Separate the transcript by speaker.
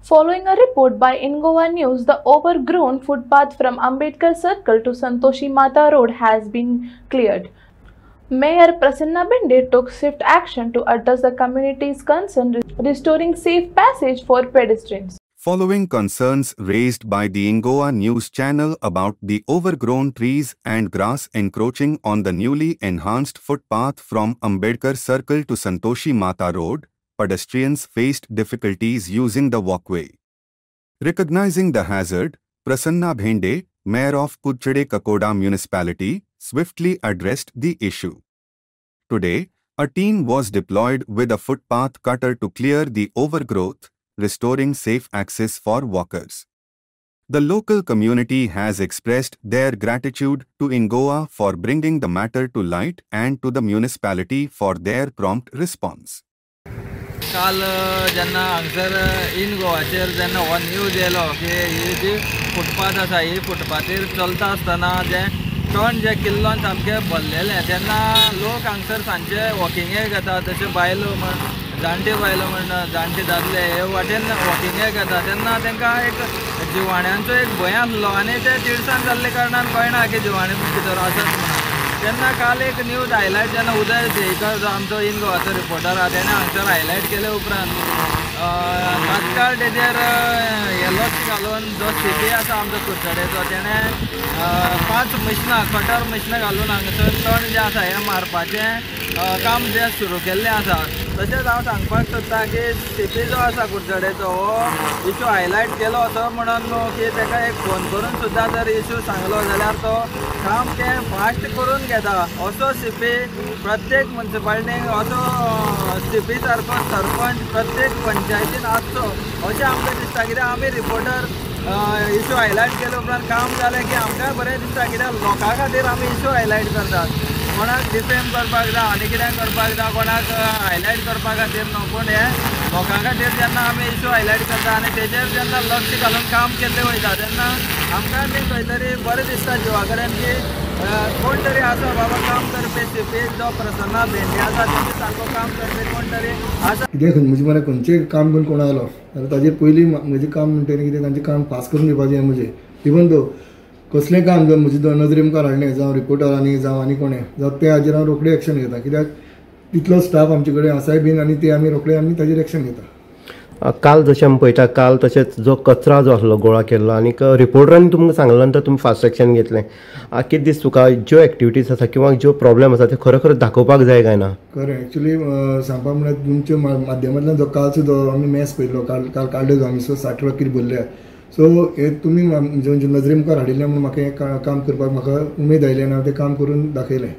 Speaker 1: Following a report by InGoa News, the overgrown footpath from Ambedkar Circle to Santoshi Mata Road has been cleared. Mayor Prasanna Bende took swift action to address the community's concern, restoring safe passage for pedestrians.
Speaker 2: Following concerns raised by the InGoa News channel about the overgrown trees and grass encroaching on the newly enhanced footpath from Ambedkar Circle to Santoshi Mata Road, pedestrians faced difficulties using the walkway. Recognizing the hazard, Prasanna Bende, Mayor of Kuchade Kakoda Municipality, swiftly addressed the issue. Today, a team was deployed with a footpath cutter to clear the overgrowth, restoring safe access for walkers. The local community has expressed their gratitude to InGoa for bringing the matter to light and to the municipality for their prompt response.
Speaker 3: काल जेन्ना हांगसर InGoaचेर जेन्ना हो news yellow की ही जी footpath आसा ही फुटपाथेर चलता आसतना जे टर्न जे किल्लोन सामके भरलेले तेन्ना लोक हांगसर सांजचे वॉकिंगेक येता तशे बायलो म्हण जाणटे बायलो म्हण जाणटे दादले हे वाटेन वॉकिंगेक येता तेन्ना तांकां एक जिवाण्यांचो एक भंय आसलो आनी ते तिडसाण जाल्ले कारणान कळना की जिवाणे भितर आसात म्हणून तेन्ना काल एक न्यूज हायलायट जेन्ना उदय देयकर जो आमचो InGoaचो रिपोर्टर आहा तेणें हांगसर हायलायट केले उपरांत तात्काळ तेजेर हे लक्ष घालून जो CP आसा आमचो कुडचडेचो तेणें 5 मिशनां कटर मिशनां घालून हांगसर टर्न जे आसा हे मारपाचें काम जे सुरू केल्लें आसा. तशेंच हांव सांगपाक सोदतां की CP जो आसा कुडचडेचो हो इशू हायलायट केलो असो म्हणून न्हू की ताका एक फोन करून सुद्दां जर इशू सांगलो जाल्यार तो काम तें फास्ट करून घेता. असो CP प्रत्येक म्युनिसिपालिटीक असो CP सारको सरपंच प्रत्येक पंचायतीन आसचो अशें आमकां दिसता कित्याक आमी रिपोर्टर इशू हायलायट केले उपरांत काम जालें की आमकां बरें दिसता कित्याक लोकां खातीर आमी इशू हायलायट करतात. कोणाक डिफेम करपाक जाय आनी कितें करपाक जाय कोणाक हायलायट करपा खातीर न्हू पूण हे लोकां खातीर जेन्ना आमी इशू हायलायट करता आनी तेजेर जेन्ना लक्ष घालून काम केल्लें वयता तेन्ना आमकां बी खंय तरी बरें दिसता जिवा कडेन की कोण तरी आसा बाबा काम करपी CP जो प्रसन्ना भेंडे आसा तेजे सारको काम करपी कोण तरी आसा.
Speaker 4: कित्याक म्हणजे मला खंयचें काम करून कोण आयलो जाल्यार ताजेर पयलीं म्हजें काम म्हणटा कितें तांचें काम पास करून दिवपाचें म्हजें इवन दो कसलें काम जर म्हजे नजरे मुखार हाडलें जावं रिपोर्टरांनी जावं आनी कोणें जावं ते हाजेर हांव रोखडें एक्शन घेता कित्याक तितलो स्टाफ आमचे कडेन आसाय बीन आनी ते आमी रोखडे आमी ताजेर एक्शन घेता.
Speaker 5: काल जशें आमी पळयता काल तशेंच जो कचरा जो आसलो गोळा केल्लो आनी रिपोर्टरांनी तुमकां सांगले नंतर तुमी फास्ट एक्शन घेतलें. कितें दिसता तुका ज्यो एक्टिविटीज आसा किंवा ज्यो प्रॉब्लेम आसा ते खरोखर दाखोवपाक जाय काय ना? खरें
Speaker 4: एक्चुली सांगपाक म्हळ्यार तुमच्या माध्यमांतल्यान जो कालचो जो आमी मॅच पळयलो काल काडलो जो आमी 60 वा कितें भरल्या सो हे तुमी नजरे मुखार हाडिल्ले म्हणून म्हाका हें काम करपाक म्हाका उमेद आयली आनी हांव तें काम करून दाखयलें.